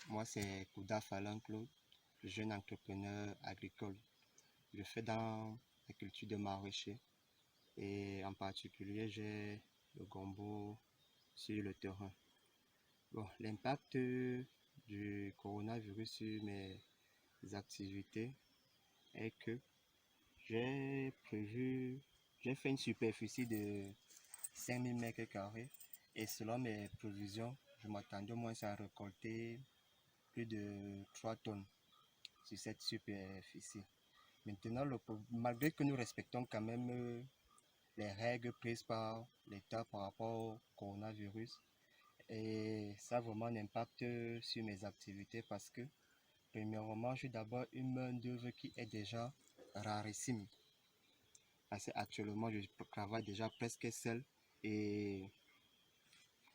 Moi, c'est Kouda Falan Claude, jeune entrepreneur agricole. Je fais dans la culture de maraîcher et en particulier, j'ai le gombo sur le terrain. Bon, l'impact du coronavirus sur mes activités est que j'ai prévu, j'ai fait une superficie de 5000 mètres carrés et selon mes prévisions, je m'attendais au moins à récolter plus de 3 tonnes sur cette superficie. Maintenant, malgré que nous respectons quand même les règles prises par l'État par rapport au coronavirus, et ça a vraiment un impact sur mes activités parce que, premièrement, j'ai d'abord une main-d'œuvre qui est déjà rarissime. Parce qu'actuellement, je travaille déjà presque seul et,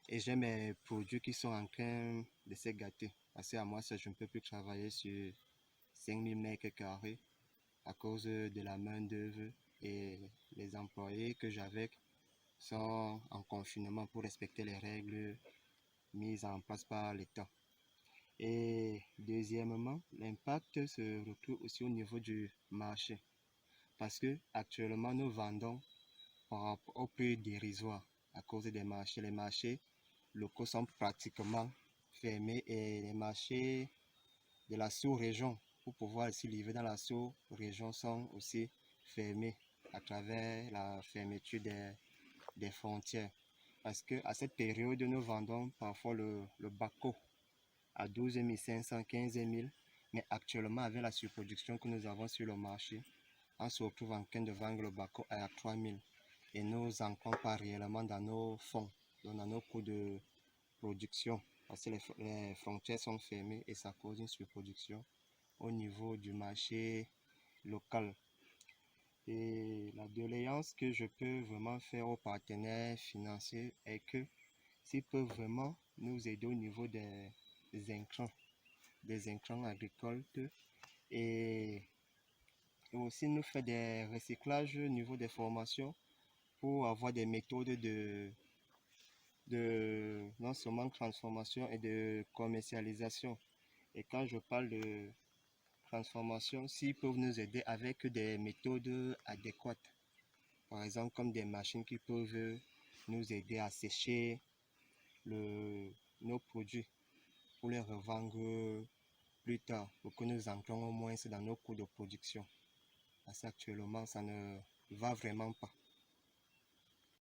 et j'ai mes produits qui sont en train de se gâter. Parce qu'à moi, ça, je ne peux plus travailler sur 5000 mètres carrés à cause de la main-d'œuvre et les employés que j'avais sont en confinement pour respecter les règles mises en place par l'État. Et deuxièmement, l'impact se retrouve aussi au niveau du marché parce que actuellement nous vendons par rapport au prix dérisoire à cause des marchés. Les marchés locaux sont pratiquement fermés et les marchés de la sous-région pour pouvoir aussi livrer dans la sous-région sont aussi fermés à travers la fermeture des frontières. Parce que à cette période, nous vendons parfois le bako à 12 500, 15 000. Mais actuellement, avec la surproduction que nous avons sur le marché, on se retrouve en train de vendre le bako à 3 000. Et nous n'entrons pas réellement dans nos fonds, donc dans nos coûts de production. Parce que les frontières sont fermées et ça cause une surproduction au niveau du marché local. Et la doléance que je peux vraiment faire aux partenaires financiers est que s'ils peuvent vraiment nous aider au niveau des intrants agricoles et, et aussi nous faire des recyclages au niveau des formations pour avoir des méthodes de non seulement transformation et de commercialisation. Et quand je parle de transformation, s'ils peuvent nous aider avec des méthodes adéquates, par exemple comme des machines qui peuvent nous aider à sécher nos produits pour les revendre plus tard, pour que nous entrons au moins dans nos coûts de production. Parce qu'actuellement, ça ne va vraiment pas.